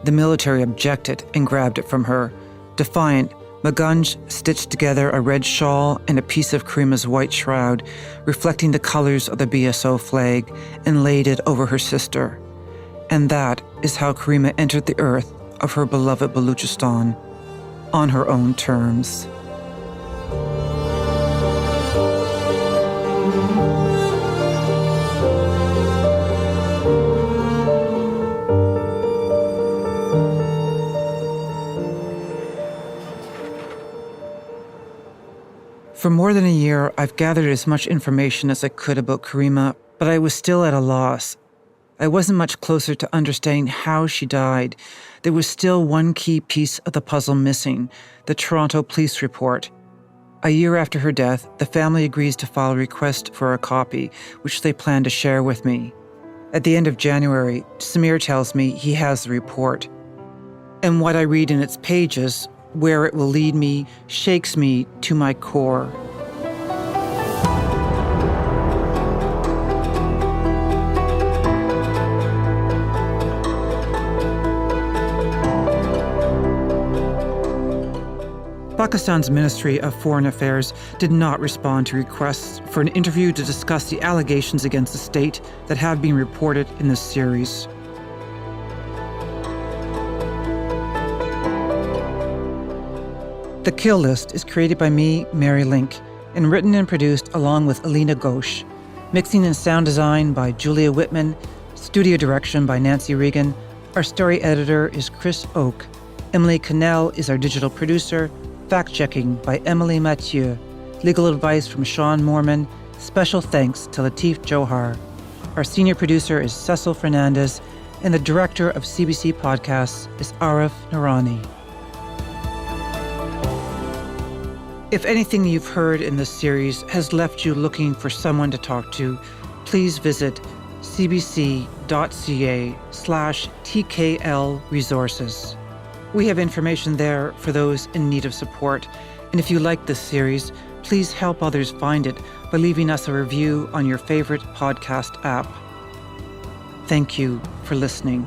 The military objected and grabbed it from her. Defiant, Magunj stitched together a red shawl and a piece of Karima's white shroud, reflecting the colors of the BSO flag, and laid it over her sister. And that is how Karima entered the earth of her beloved Balochistan, on her own terms. For more than a year, I've gathered as much information as I could about Karima, but I was still at a loss. I wasn't much closer to understanding how she died. There was still one key piece of the puzzle missing, the Toronto police report. A year after her death, the family agrees to file a request for a copy, which they plan to share with me. At the end of January, Samir tells me he has the report. And what I read in its pages, where it will lead me, shakes me to my core. Pakistan's Ministry of Foreign Affairs did not respond to requests for an interview to discuss the allegations against the state that have been reported in this series. The Kill List is created by me, Mary Lynk, and written and produced along with Alina Ghosh. Mixing and sound design by Julia Whitman. Studio direction by Nancy Regan. Our story editor is Chris Oak. Emily Cannell is our digital producer. Fact-checking by Emily Mathieu. Legal advice from Sean Moorman. Special thanks to Latif Johar. Our senior producer is Cecil Fernandez, and the director of CBC Podcasts is Arif Noorani. If anything you've heard in this series has left you looking for someone to talk to, please visit cbc.ca/TKL resources. We have information there for those in need of support. And if you like this series, please help others find it by leaving us a review on your favorite podcast app. Thank you for listening.